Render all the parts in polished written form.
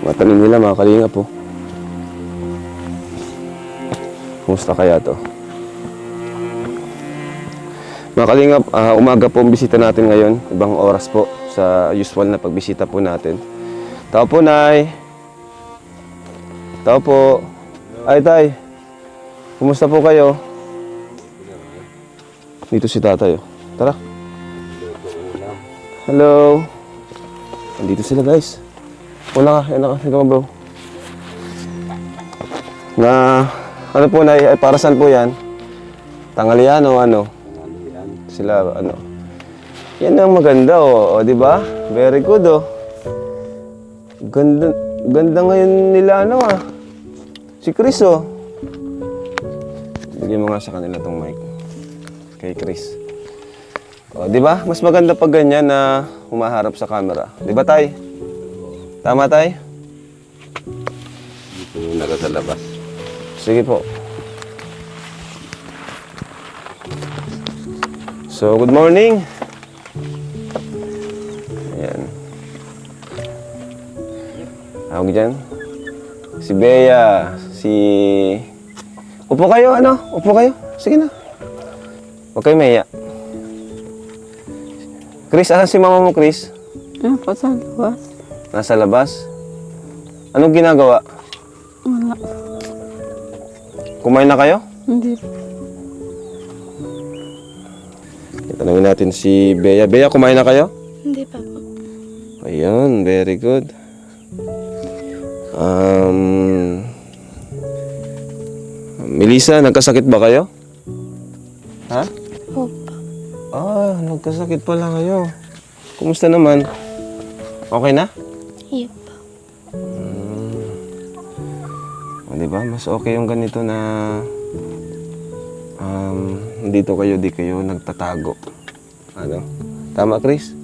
Matanin nila mga kalinga po. Kumusta kaya to? Mga kalingap, umaga po ang bisita natin ngayon. Ibang oras po sa usual na pagbisita po natin. Tao po, Nay. Tao po. Ay, Tay. Kumusta po kayo? Dito si Tatay. Tara. Hello. Nandito sila, guys. Una ka. Yan ka. Ito ka, bro. Ano po, Nay? Ay, para saan po yan? Tanghalian o ano? Sila, ano? Yan ang maganda, oh. O, di ba? Very good, oh. Ganda ngayon nila, ano, ah. Si Chris, oh. Bigyan mo nga sa kanila tong mic. Kay Chris. O, di ba? Mas maganda pag ganyan na humaharap sa camera. Di ba, Tay? Tama, Tay? Dito yung nasa labas. Sige po. So, good morning. Ayan. Tawag dyan. Si Bea. Upo kayo, ano? Upo kayo. Sige na. Huwag kayo mahiya. Chris, asan si mama mo, Chris? Ano po sa labas? Nasa labas? Anong ginagawa? Wala. Kumain na kayo? Hindi po. Tanungin natin si Bea. Bea, kumain na kayo? Hindi pa po. Ayun, very good. Melissa, nagkasakit ba kayo? Ha? Opo. Nagkasakit pala kayo. Kumusta naman? Okay na? Iya po. O, diba? Mas okay yung ganito na dito kayo, di kayo nagtatago. Ano? Tama, Chris?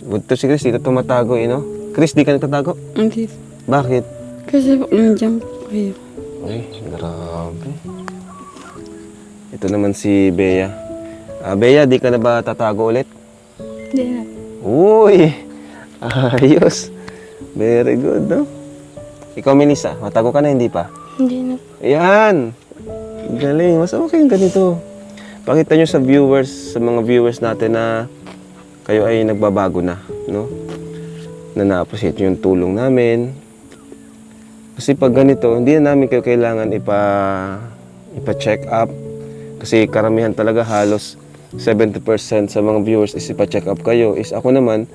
Buto si Chris, dito tumatago, no? Chris, di ka nagtatago? Hindi po. Bakit? Kasi po, nandiyan po kayo. Ay, grabe. Ito naman si Bea. Bea, di ka na ba tatago ulit? Hindi na. Uy! Ayos. Very good, no? Ikaw, Melissa, matago ka na, hindi pa? Hindi na po. Ayan! Galing. Mas okay yung ganito. Pakita nyo sa mga viewers natin na kayo ay nagbabago na, no? Na na-appreciate yung tulong namin. Kasi pag ganito, hindi na namin kayo kailangan ipa-check up. Kasi karamihan talaga halos 70% sa mga viewers is ipa-check up kayo. Is ako naman,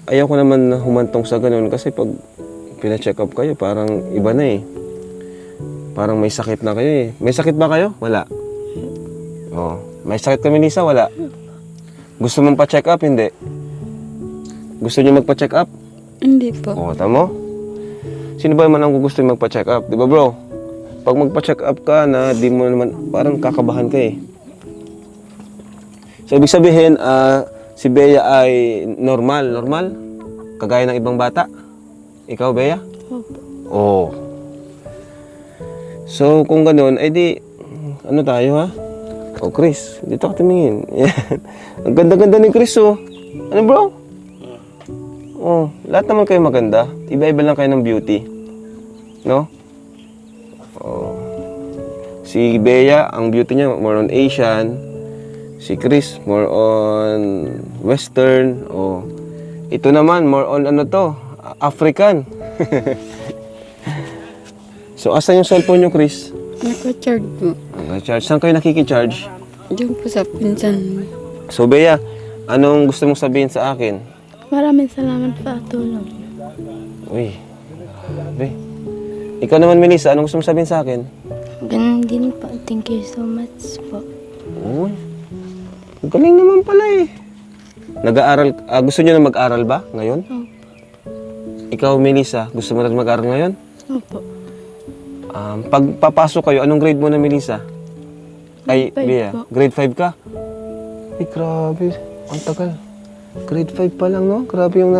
ayaw ko naman na humantong sa ganun kasi pag pina-check up kayo, parang iba na eh. Parang may sakit na kayo eh. May sakit ba kayo? Wala. Oh. May sakit ka, Melissa? Wala. Gusto mong pa-check up? Hindi. Gusto niyo magpa-check up? Hindi po. Oo, tamo? Sino ba naman ang gusto yung magpa-check up? Di ba, bro? Pag magpa-check up ka na, di mo naman, parang kakabahan ka eh. So, ibig sabihin, si Bea ay normal. Normal? Kagaya ng ibang bata? Ikaw, Bea? Opo. Oo. So, kung ganun, ay di, ano tayo ha? Oh, Chris, dito ka tumingin. Yan. Ang ganda-ganda ni Chris, oh. Ano, bro? Oh, lahat naman kayo maganda. Iba-iba lang kayo ng beauty. No? Oh. Si Bea, ang beauty niya more on Asian. Si Chris, more on Western. Oh. Ito naman, more on ano to? African. So, asan yung cellphone nyo, Chris? Naka-charge po. Naka-charge. Saan kayo nakikicharge? Diyan po sa pinsan mo. So, Bea, anong gusto mong sabihin sa akin? Maraming salamat sa tulong. Uy, grabe. Ikaw naman, Melissa, anong gusto mong sabihin sa akin? Ganun din po. Thank you so much po. Uy, ang galing naman pala eh. Nag-aaral, gusto nyo na mag-aral ba ngayon? Opo. Ikaw, Melissa, gusto mo na mag-aral ngayon? Opo. Pag papasok kayo, anong grade mo na, Melissa? Ay, Grade 5 Bea, po. grade 5 ka? Ay, grabe. Ang tagal. Grade 5 pa lang, no? Grabe yung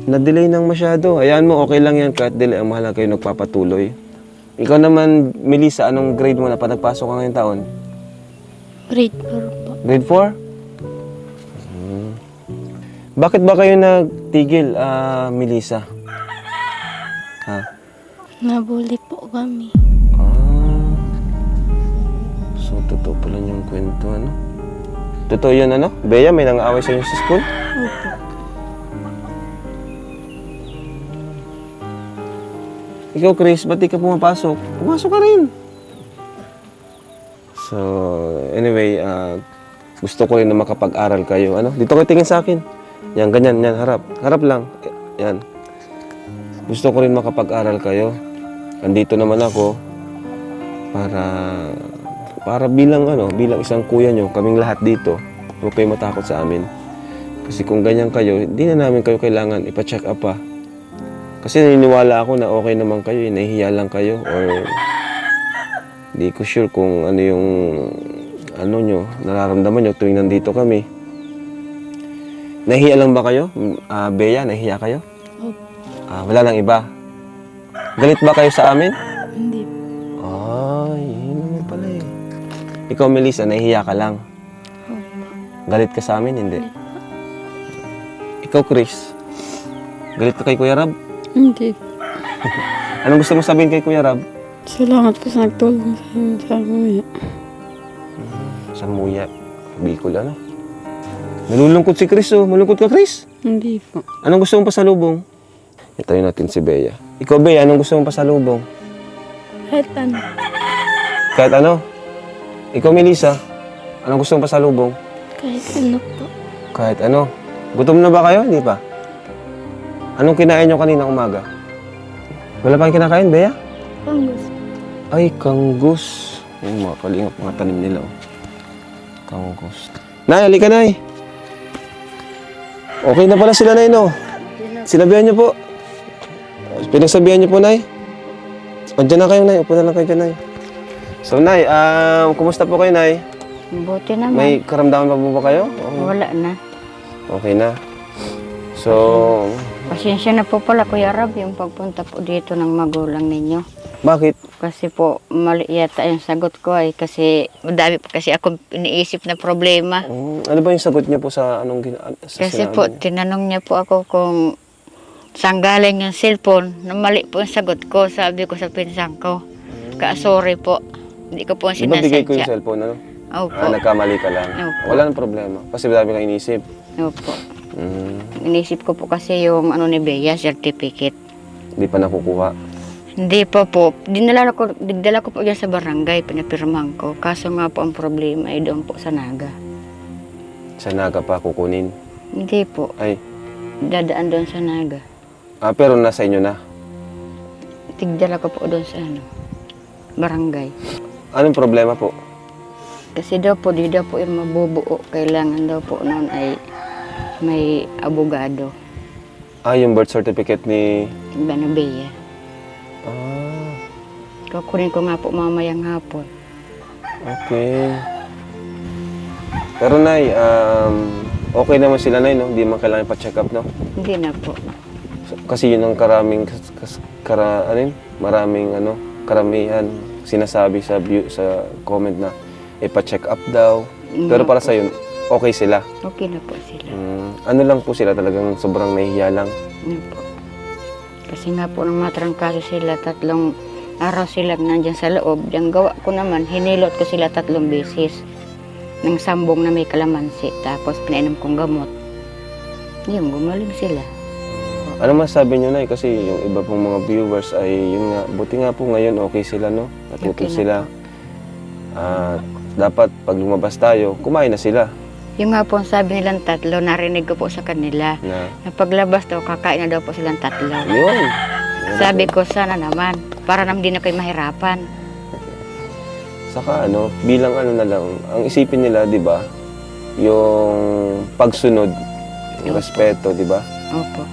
na-delay ng masyado. Ayan mo, okay lang yan kahit delay. Ang mahalaga kayo nagpapatuloy. Ikaw naman, Melissa, anong grade mo na pa nagpasok ka ngayong taon? Grade 4 po. Grade 4? Bakit ba kayo natigil, Melissa? Ha? Nabuli po kami. So, totoo pala yung kwento, ano? Totoo yun, ano? Bea, may nang-aaway sa inyo sa school? Opo. Ikaw, Chris, ba't di ka pumapasok? Pumasok ka rin. So, anyway, gusto ko rin na makapag-aral kayo. Ano? Dito kayo tingin sa akin. Yan, ganyan, yan, harap. Harap lang. Yan. Gusto ko rin makapag-aral kayo. Andito naman ako para bilang isang kuya nyo, kaming lahat dito. Huwag kayo matakot sa amin. Kasi kung ganyan kayo, hindi na namin kayo kailangan ipa-check up pa. Kasi naniniwala ako na okay naman kayo, nahihiya lang kayo, or hindi ko sure kung ano yung nyo, nararamdaman nyo tuwing nandito kami. Nahihiya lang ba kayo? Bea, nahihiya kayo? Opo. Wala nang iba. Galit ba kayo sa amin? Hindi. Ay, yun naman pala eh. Ikaw, Melissa, nahihiya ka lang. Opo. Galit ka sa amin? Hindi. Ikaw, Chris, galit ka kay Kuya Rab? Hindi. Anong gusto mo sabihin kay Kuya Rab? Salamat po sa nagtulong sa inyo sa amin. Sa Muya, Bicol, ano? Nalulungkot si Chris, oh. Malungkot ka, Chris? Hindi po. Anong gusto mong pasalubong? Itayo natin si Bea. Ikaw, Bea, anong gusto mong pasalubong? Kahit ano. Kahit ano? Ikaw, Melissa, anong gusto mong pasalubong? Kahit ano po. Kahit ano? Gutom na ba kayo? Hindi pa? Anong kinain nyo kanina umaga? Wala pa kayong kinakain, Bea? Kung gusto. Ay, kanggus. Yung mga kalingap, mga tanim nila, oh. Kanggus. Nay, halika, Nay. Okay na pala sila, Nay, no? Sinabihan niyo po. Pinagsabihan niyo po, Nay. Andiyan na kayo, Nay. Upo na lang kayo dyan, Nay. So, Nay, kumusta po kayo, Nay? Buti naman. May karamdaman pa po ba kayo? Wala na. Okay na. So, Pasensya na po pala, Kuya Rab, yung pagpunta po dito ng magulang ninyo. bakit? Kasi po, mali yata yung sagot ko ay kasi madami po kasi ako iniisip na problema. Ano ba yung sagot niyo po sa anong sa Kasi sinabi po, niyo? tinanong niya po ako kung saan galing yung cellphone. Na mali po yung sagot ko, sabi ko sa pinsan ko. Sorry po, hindi ko po Di ba bigay ko yung sinasadya. cellphone, ano? Opo, Nagkamali ka lang. Opo. Wala nang problema. Kasi madami kang inisip. opo. Mm, Inisip ko po kasi yung ni Bea, certificate. Di pa nakukuha. Hindi pa po. Dinala ko po yan sa barangay, pinapirmahan ko. Kaso nga po ang problema ay doon po sa Naga. Sa Naga pa kukunin. Hindi po. Ay, Dadaan doon sa Naga. pero nasa inyo na. Tigdala ko po doon sa barangay. Anong problema po? Kasi daw po, di daw po yung mabubuo. Kailangan daw po noon ay may abogado. Yung birth certificate ni... Bea. Ah, Kukunin ko nga po mamayang hapon. okay. Pero Nay, okay naman sila, Nay, no? Hindi man kailangan pa-check up, no? Hindi na po. Kasi yun ang karamihan sinasabi sa comment na ipa-check up daw. Pero para sa yun, okay sila. Okay na po sila. Ano lang po sila, talagang sobrang nahihiya lang. Ano po. Kasi nga po nang matrangkaso sila, 3 araw sila nandyan sa loob. Yung gawa ko naman, hinilot ko sila 3 beses. Nang sambong na may kalamansi. Tapos pinainom kong gamot. Yun, gumaling sila. Ano masabi nyo, Nay? Kasi yung iba pong mga viewers ay yun nga, buti nga po ngayon okay sila, no? Natuto Okay na sila. Dapat pag lumabas tayo, kumain na sila. Yung nga po ang sabi nilang 3, narinig ko po sa kanila. Na, Na paglabas daw, kakain na daw po silang 3. yun. Sabi ko, sana naman. Para naman di na kayo mahirapan. Saka bilang na lang, ang isipin nila, di ba, yung pagsunod, yung Opo. respeto, di ba? Opo.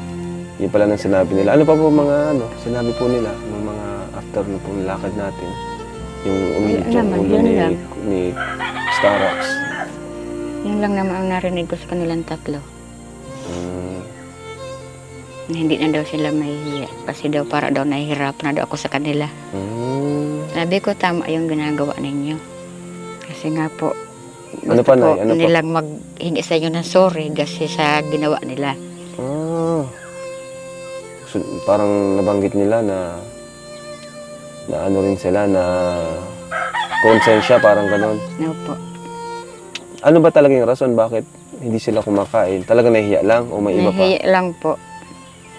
Yun pala nang sinabi nila. Ano pa po mga sinabi po nila, ng mga after na pong lakad natin, yung umilit Yun yung naman, ulo yun lang. ni Starax. Yun lang naman ang narinig ko sa kanilang 3. Na hindi na daw sila mahihiya. Kasi daw para daw nahihirapan na daw ako sa kanila. Sabi ko, tama yung ginagawa ninyo. Kasi nga po, Ano gusto pa, po Nay? Ano pa? nilang maghingi sa inyo ng sorry kasi sa ginawa nila. Ah, parang nabanggit nila na ano rin sila na konsensya, parang ganon. Opo. Ano ba talaga yung rason bakit hindi sila kumakain? Talaga nahihiya lang o may iba pa? Nahiya lang po.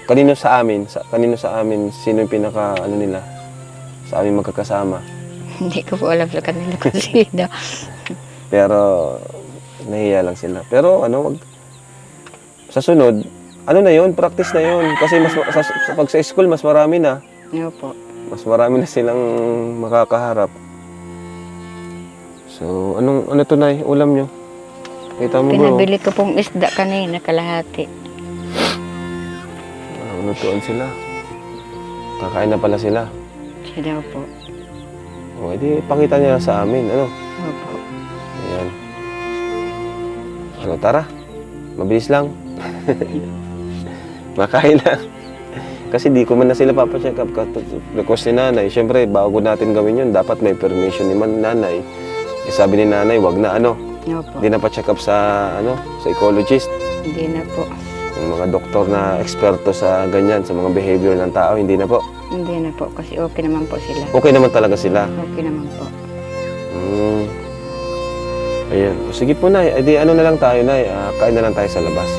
Kanino sa amin, sino yung pinaka ano nila sa amin magkakasama? Hindi ko po alam sa kanila kung sino. Pero nahihiya lang sila. Pero ano, sa sunod, ano na yun, practice na yun. Kasi pag sa school, mas marami na. Opo. Mas marami na silang makakaharap. So, ano to, Nay? Ulam nyo? Kita mo, bro? Pinabili ko pong isda kanina, kalahati. Nutuan sila. Kakain na pala sila. Siya daw po. O, edi pakita niya sa amin. Ano? Opo. Ayan. Ano, tara. Mabilis lang. Makain na. Kasi di ko man na sila papacheck up. Request ni nanay. Siyempre, bago natin gawin yun, dapat may permission ni nanay. Sabi ni nanay, wag na ano. Opo. Hindi na pa-check up sa psychologist. Hindi na po. Yung mga doktor na eksperto sa ganyan, sa mga behavior ng tao, hindi na po. Hindi na po kasi okay naman po sila. Okay naman talaga sila. Okay naman po. Ayan. O, sige po, Nay. Edi ano na lang tayo, Nay. Kain na lang tayo sa labas.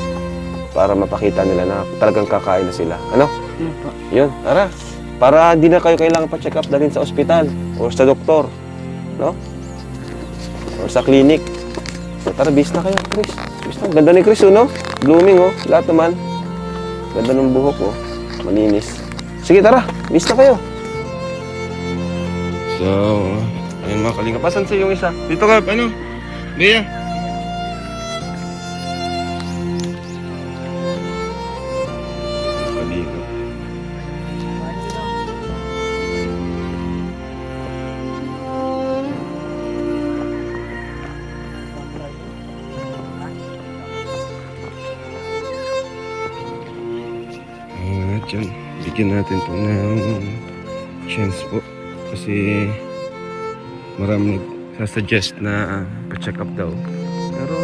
Para mapakita nila na talagang kakain na sila. Ano? Opo. Yun, tara. Para hindi na kayo kailangan pa-check up dalhin sa ospital o sa doktor. No? O sa clinic. So, tara, bis na kayo, Chris. Bis na. Ganda ni Chris, no? Blooming, oh. Lahat naman. Ganda ng buhok, oh. Malinis. Sige, tara. Bis na kayo. So, ayun mga kalinga. Pasan sa yung isa? Dito ka, ano? Bea. Kalinga. Diyan, bigyan natin po ng chance po kasi marami nagsasuggest na pa-check up daw pero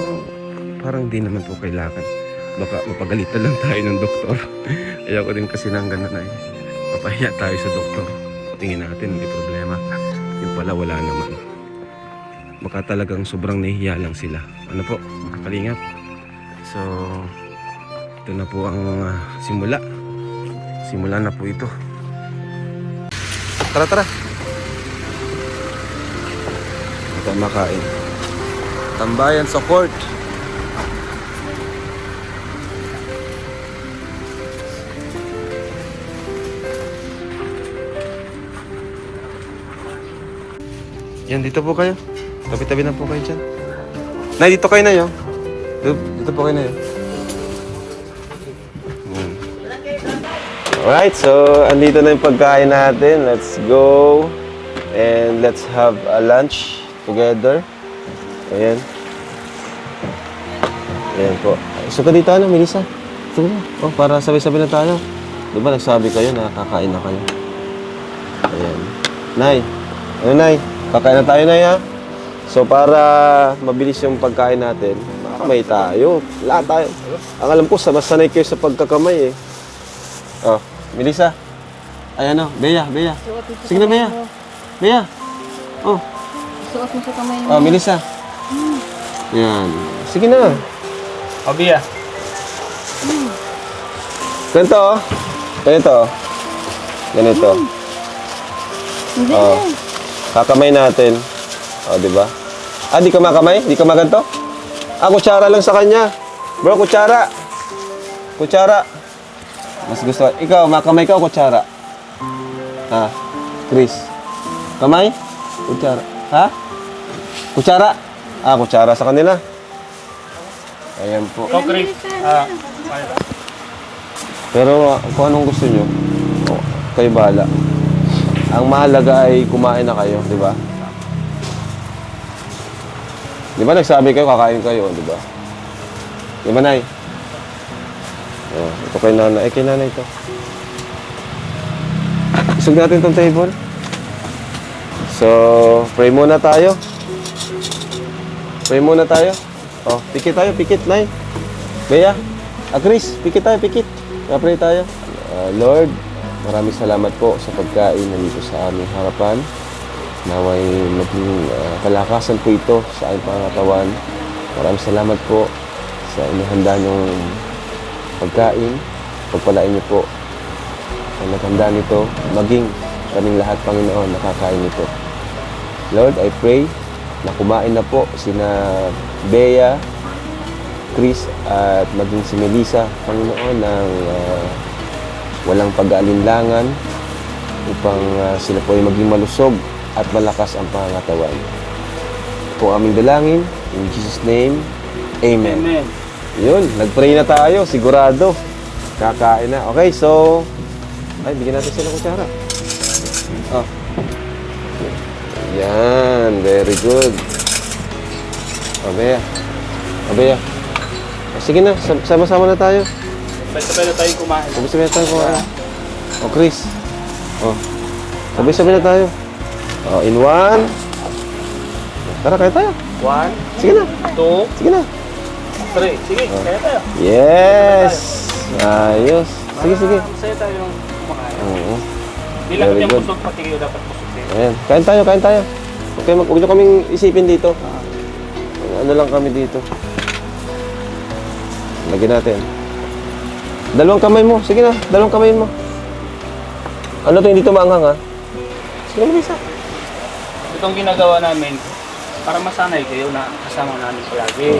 parang di naman po kailangan, baka mapagalitan lang tayo ng doktor. Ayoko din kasi ng ganun ay papahiya tayo sa doktor, tingin natin hindi problema, yung pala wala naman, baka talagang sobrang nahihiya lang sila. Ano po mga kalingap, so ito na po ang simula na po ito. Tara, tara. Ito makain. Tambayan sa court. Yan, dito po kayo. Tabi-tabi na po kayo dyan. Nay, dito kayo na yun. Dito po kayo na yun. Alright, so andito na yung pagkain natin. Let's go and let's have a lunch together. Ayan. Ayan po. So ka dito, ano, Melissa? Sige na. Oh, para sabay-sabay na tayo. Diba nagsabi kayo na kakain na kayo? Ayan. Nay. Ano, Nay? Kakain na tayo, Nay, ha? So para mabilis yung pagkain natin, makamay tayo. Lahat tayo. Ang alam ko, sanay kayo sa pagkakamay, eh. Oh, Melissa. Ay, ano, Bea. Sige na, Bea. Bea. Oh. Suot mo sa kamay Oh, Melissa. Yan. Sige na. O, Bea. Ganito, oh. Ganito, oh. Ganito. Oh. Kakamay natin. Oh, di ba? Ah, di ka makamay? Di ka maganto? Ah, kutsara lang sa kanya. Bro, kutsara. Kutsara. Mas gusto. Ikaw, makamay ka o kutsara? Ha? Chris? Kamay? Kutsara. Ha? Kutsara? Ah, kutsara sa kanila. Ayan po. Ikaw, Chris. Pero kung anong gusto nyo, kayo bahala. Ang mahalaga ay kumain na kayo, di ba? Di ba nagsabi kayo, kakain kayo, di ba? Di ba, Nay? Oh, ito kay nanay. Kay nanay ito. Isog natin itong table. So, pray muna tayo. Pray muna tayo. Oh, pikit tayo, pikit, Nay. Bea. Chris, pikit tayo, pikit. Pray tayo. Lord, maraming salamat po sa pagkain na dito sa aming harapan. Naway maging kalakasan po ito sa aming pangatawan. Maraming salamat po sa inihanda niyong pagkain. Pagpalain niyo po ang naghanda nito, maging kaming lahat, Panginoon, nakakain nito. Lord, I pray na kumain na po sina Bea, Chris, at maging si Melissa, Panginoon, ng walang pag-aalinlangan upang sila po ay maging malusog at malakas ang pangangatawan. Ito po aming dalangin. In Jesus' name, Amen. Amen. Yun, nag-pray na tayo, sigurado. Kakain na. Okay, so, ay, bigyan natin sila ng kutsara. Oh. Yan, very good. Abaya. Abaya. Sige na, sama-sama na tayo. Sabay-sabay na tayo kumain. Sabay-sabay na tayo kumain. O, Chris. O, sabay-sabay na tayo. O, in 1. Tara, kaya tayo. 1, Sige na. 2, Sige na. 3. Sige, kaya tayo. Yes! Ayos. Sige, sige. Masaya tayo kumakain. Oo. Hindi lang Very yung good. busog, pati kayo dapat busog din. Ayan. Kain tayo, kain tayo. Okay, huwag nyo kaming isipin dito. Ano lang kami dito. Lagyan natin. Dalawang kamay mo. Sige na, dalawang kamay mo. Ano to, hindi to maanghang, ha? Sige na, isa. Itong ginagawa namin, para masanay kayo na kasama namin palagi.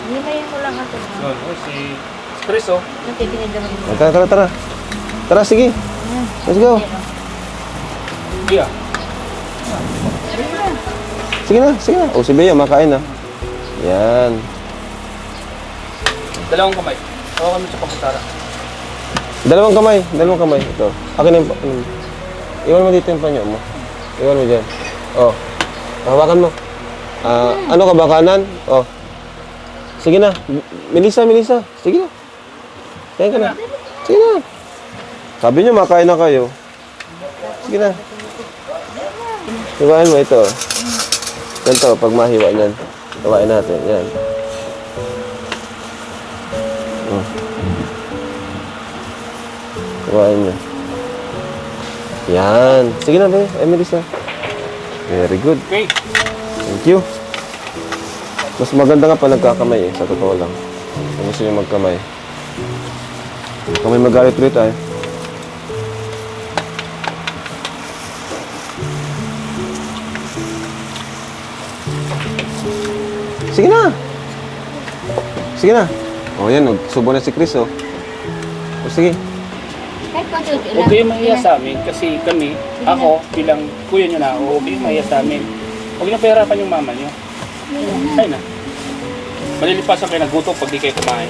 Hilayin mo lang ako. Yun, si Chris, oh. Natitinid mo. Tara, tara, tara. Tara, sige. Let's go. Sige ah. Sige na, sige na. O, si Bea, makain na. Yan. Dalawang kamay. Hawakan mo sa pakutara. Dalawang kamay, dalawang kamay. Ito. Akin na yung iwan mo dito yung panyo mo. Iwan mo dyan. Oh. Hawakan mo. Ano ka ba, kanan? Oh. Sige na. Melissa, Melissa. Sige na. Kain ka na. Sige na. Sabi niyo, makain na kayo. Sige na. Hiwain mo ito. Ganito, pag mahiwa niyan. Hiwain natin. Yan. Oh. Hiwain niyo. Yan. Sige na, Bea. Melissa. Very good. Okay. Thank you. Mas maganda nga pa nagkakamay sa totoo lang. Kung gusto niyo magkamay. Kung may magalit ulit tayo. Sige na! Sige na! O yan, nagsubo na si Chris, oh. O sige. Kahit konti lang. Huwag kayong mahiya sa amin kasi kami, ako bilang kuya nyo na, huwag kayong mahiya sa amin. Huwag nyo pahirapan yung mama nyo. Ay na. Malilipasan kayo ng gutom pag di kayo kumain.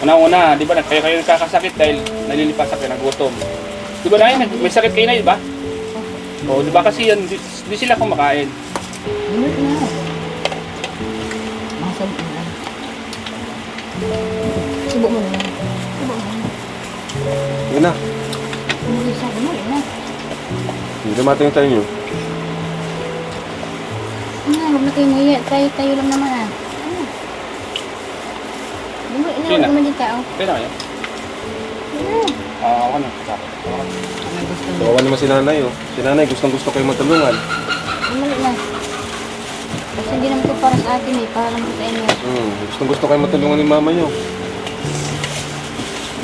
Una-una, di ba, kayo nagkakasakit dahil nalilipasan kayo ng gutom. Di ba na may sakit kayo na, di ba? O, di ba kasi yan, di sila kumakain. Subo mo na. Sige na. Sabi mo na. Hindi dumating yung tayo nyo. Huwag na kayo mahiya. Tayo lang naman ah. Sino? Huwag naman din tao. Kaya na kayo? Ako na. Kawawa naman si nanay, oh. Si nanay, gustong-gusto kayo matulungan. Mali na. Kasi hindi naman ito para sa atin eh. Para naman sa inyo. Gustong-gusto kayo matulungan ni mama nyo.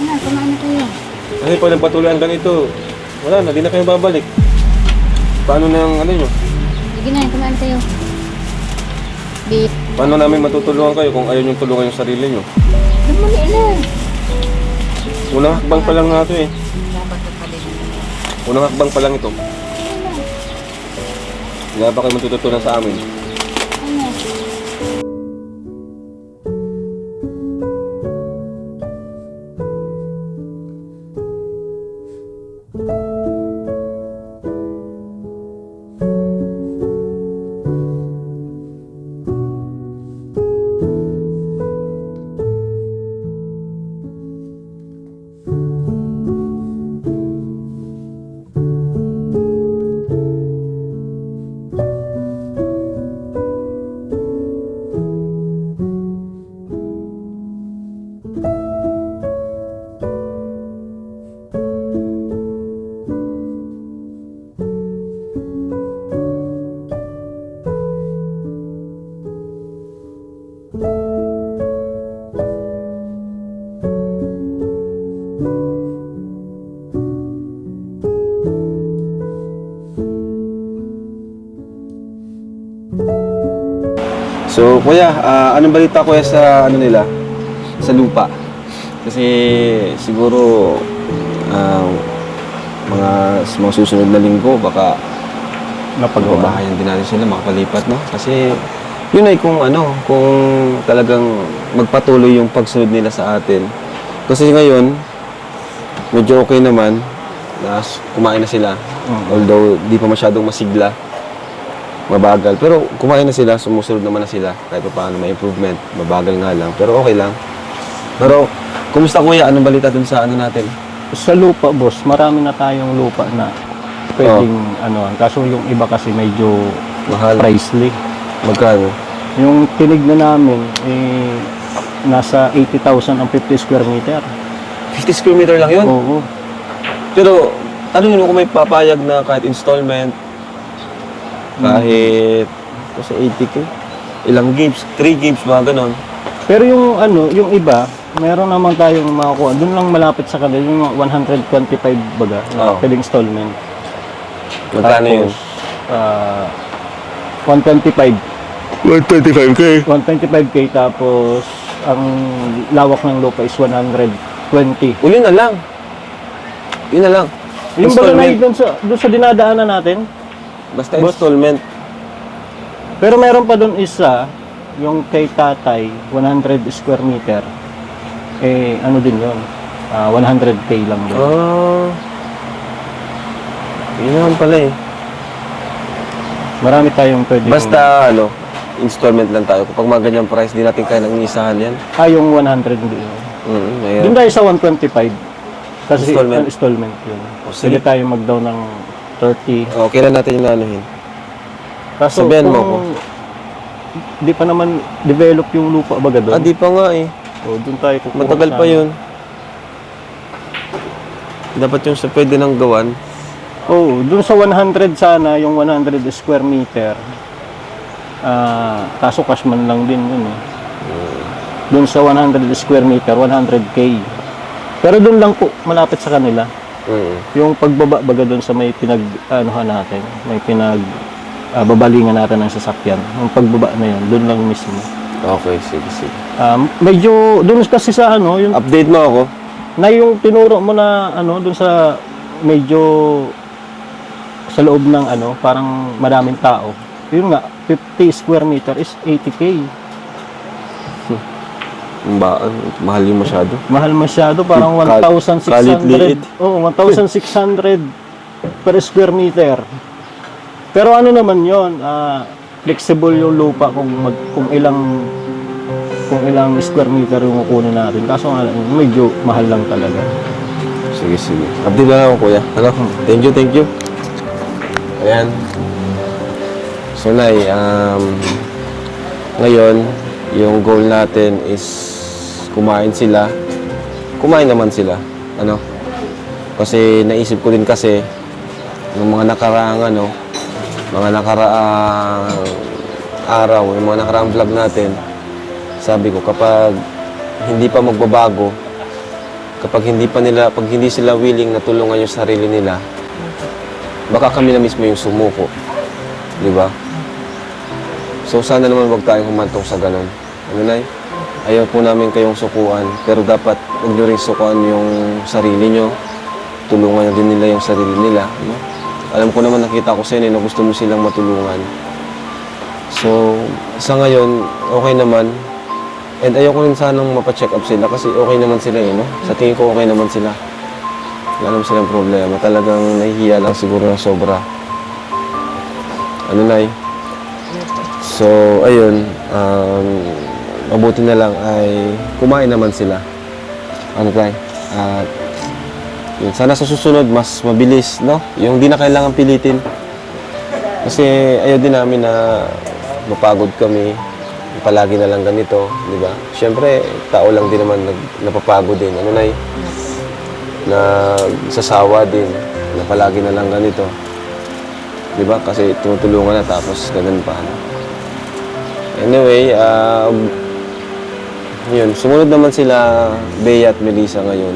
Ano, kumain na kayo. Kasi pag nagpatuloy hanggang ito, wala na, di na kayo babalik. Paano na yung ano nyo? Sige na, kumain kayo. Beef. Paano namin matutulungan kayo kung ayaw nyo tulungan yung sarili nyo? Mali na. Unang hakbang pa lang nga ito, eh. Dapat ka pa din. Unang hakbang pa lang ito. Hindi pa kayo matututunan sa amin. Ano? So, kuya, anong balita kuya sa ano nila? Sa lupa? Kasi siguro mga susunod na linggo baka napagbabahayan din natin sila makapalipat, no? Kasi yun ay kung ano, kung talagang magpatuloy yung pagsunod nila sa atin. Kasi ngayon, medyo okay naman na kumain na sila. Although di pa masyadong masigla, mabagal. Pero kumain na sila, sumusunod naman na sila. Kahit pa paano may improvement, mabagal nga lang. Pero okay lang. Pero, kumusta kuya? Anong balita dun sa ano natin? Sa lupa, boss, marami na tayong lupa na pwedeng kaso yung iba kasi medyo Mahal. pricey. Magkano? Yung tinignan namin, nasa 80,000 ang 50 square meter. 50 square meter lang yun? Oo. Pero, tanongin mo kung may papayag na kahit installment, kahit kasi 80k, ilang gigs, 3 gigs, mga ganon. Pero yung iba, meron naman tayong makakuha. Doon lang malapit sa kanila, yung 125 baga, na Oo. pwedeng installment. Magkano yun? 125. 125k. 125k tapos ang lawak ng lupa is 120. O yun na lang. Yun na lang. Yung baga na Installment. doon sa dinadaanan natin. Basta Boss. installment. Pero meron pa doon isa, yung kay tatay, 100 square meter. Ano din yun? 100k lang yun. Yun naman pala eh. Marami tayong pwede. Basta installment lang tayo. Kapag mga ganyang price, di natin kaya nang isahan yan. Yung 100 hindi yun. Mayroon. Doon tayo sa 125. Kasi Installment. installment yun. sige. Pwede tayo mag-down ng 30. Kailan natin yung anuhin? Kaso Sabihan mo kung ako. di pa naman develop yung lupa baga doon. Di pa nga eh. Doon tayo kukuha. Matagal sa- pa yun. Dapat yung sa pwede nang gawan. Doon sa 100 sana, yung 100 square meter. Kaso cash man lang din yun eh. Doon sa 100 square meter, 100k. Pero doon lang po, malapit sa kanila. Yung pagbaba baga doon sa may natin, may babalingan natin ng sasakyan. Yung pagbaba na yun, doon lang mismo. Okay, sige. Medyo, doon kasi sa yung Update mo ako. na yung tinuro mo na doon sa medyo sa loob ng parang maraming tao. Yun nga, 50 square meter is 80k. Mahal yung masyado. Mahal masyado, parang Kalit liit. 1,600. Oo, 1,600 per square meter. Pero naman 'yon, flexible yung lupa kung ilang square meter yung kukunin natin. Kaso nga medyo mahal lang talaga. Sige. Update na lang ako, kuya. Thank you. Ayan. So, Nay, ngayon, yung goal natin is kumain sila. Kumain naman sila. Kasi naisip ko din kasi yung mga nakaraang araw, yung mga nakaraang vlog natin, sabi ko kapag hindi pa magbabago, pag hindi sila willing na tulungan yung sarili nila, baka kami na mismo yung sumuko. Di ba? So sana naman wag tayong humantong sa ganun. Nay? Ayaw po namin kayong sukuan, pero dapat huwag nyo rin sukuan yung sarili nyo. Tulungan din nila yung sarili nila. Alam ko naman, nakita ko sa inyo na gusto mo silang matulungan. So, sa ngayon, okay naman. And ayoko rin sanang mapacheck up sila kasi okay naman sila Sa tingin ko okay naman sila. Wala naman silang problema. Talagang nahihiya lang siguro na sobra. Nay? So, ayun. Mabuti na lang ay kumain naman sila. Tay? At yun, sana sa susunod, mas mabilis, Yung di na kailangan pilitin. Kasi ayaw din namin na mapagod kami. Palagi na lang ganito, di ba? Siyempre, tao lang din naman napapagod din. Nay? Sasawa din na palagi na lang ganito. Di ba? Kasi tinutulungan na tapos ganun pa. Anyway, yun. Sumunod naman sila Bea at Melissa ngayon.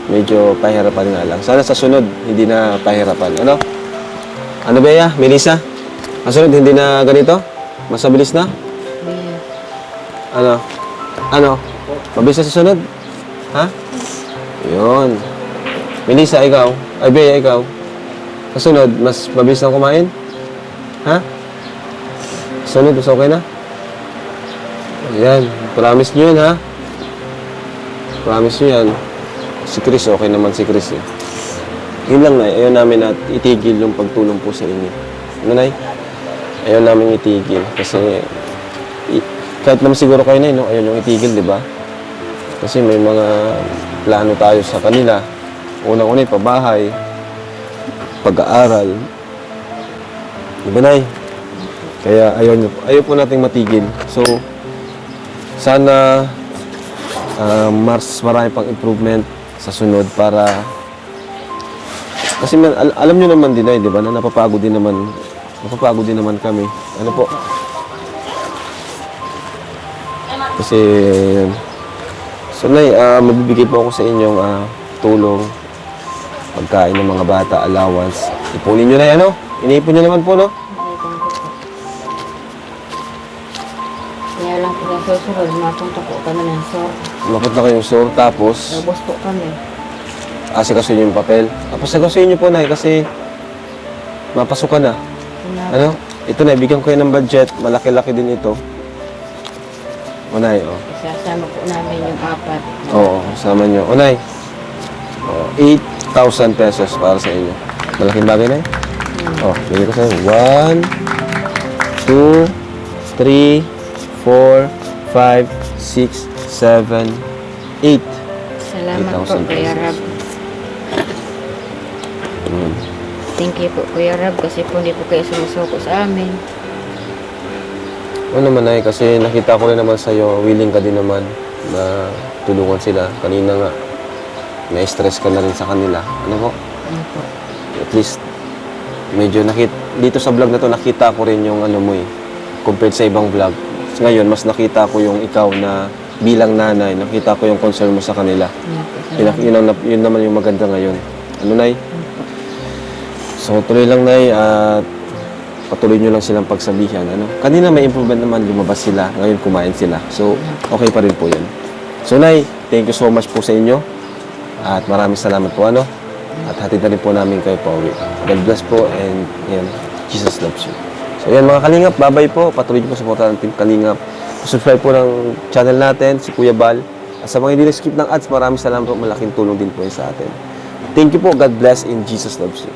Medyo pahirapan nga lang. Sana sa sunod, hindi na pahirapan. Bea? Melissa? Sa sunod, hindi na ganito? Mas mabilis na? Ano? Ano? Mabilis na sa sunod? Ha? Yun. Melissa, ikaw? Ay, Bea, ikaw? Sa sunod, mas mabilis na kumain? Ha? Sunod, mas okay na? Ayan. Promise nyo yun, ha? Promise nyo yan. Si Chris, okay naman si Chris, eh. Yun lang, Nay. Ayaw namin na itigil yung pagtulong po sa inyo. Ano, Nay? Ayaw namin itigil. Kasi, kahit naman siguro kayo, Nay, no? Ayaw yung itigil, di ba? Kasi may mga plano tayo sa kanila. Unang-una, pabahay, pag-aaral. Di ba, Nay? Kaya ayaw po nating matigil. So, sana mas marami pang improvement sa sunod para kasi alam nyo naman din ay, di ba, na napapagod din naman kami. Ano po? Kasi so, Nay, magbibigay po ako sa inyong tulong, pagkain ng mga bata, allowance. Ipunin nyo na yan, no? Iniipon nyo naman po, no? Kaya lang po yung susunod, mapunta po kami ng sir. Mapunta kayong store, tapos Ubos po kami. asikasuhin yung papel. Tapos asikasuhin nyo po, Nay, kasi mapasukan na. Ano? Ito na, bigyan ko kayo ng budget. Malaki-laki din ito. O, Nay, o. Isasama po namin yung 4. Oo, sama nyo. O, Nay. O, 8,000 pesos para sa inyo. Malaking bagay, Nay? O, bigyan ko sa'yo. 1, 2, 3, 4, 5, 6, 7, 8. Salamat po, 8,000 Kuya pesos. Rab. Thank you po, Kuya Rab, kasi po hindi po kayo sumusuko sa amin. O naman, Nay, kasi nakita ko rin naman sa'yo, willing ka din naman na tulungan sila. Kanina nga, na-stress ka na rin sa kanila. Ano po? Ano po? At least, medyo dito sa vlog na to, nakita ko rin yung ano mo eh, compared sa ibang vlog. Ngayon, mas nakita ko yung ikaw na bilang nanay, nakita ko yung concern mo sa kanila. Ano po, Yun naman yung maganda ngayon. Ano, Nay? So, tuloy lang, Nay, at patuloy nyo lang silang pagsabihan. Ano? Kanina may improvement naman, lumabas sila. Ngayon, kumain sila. So, okay pa rin po yan. So, Nay, thank you so much po sa inyo. At maraming salamat po, ano? At hatid na rin po namin kayo pa uwi. God bless po, and yan, Jesus loves you. So, yan mga Kalingap, bye-bye po. Patuloy nyo po supportan ng Team Kalingap. Subscribe po ng channel natin, si Kuya Bal. At sa mga hindi skip ng ads, maraming salamat po. Malaking tulong din po yun sa atin. Thank you po. God bless, and Jesus loves you.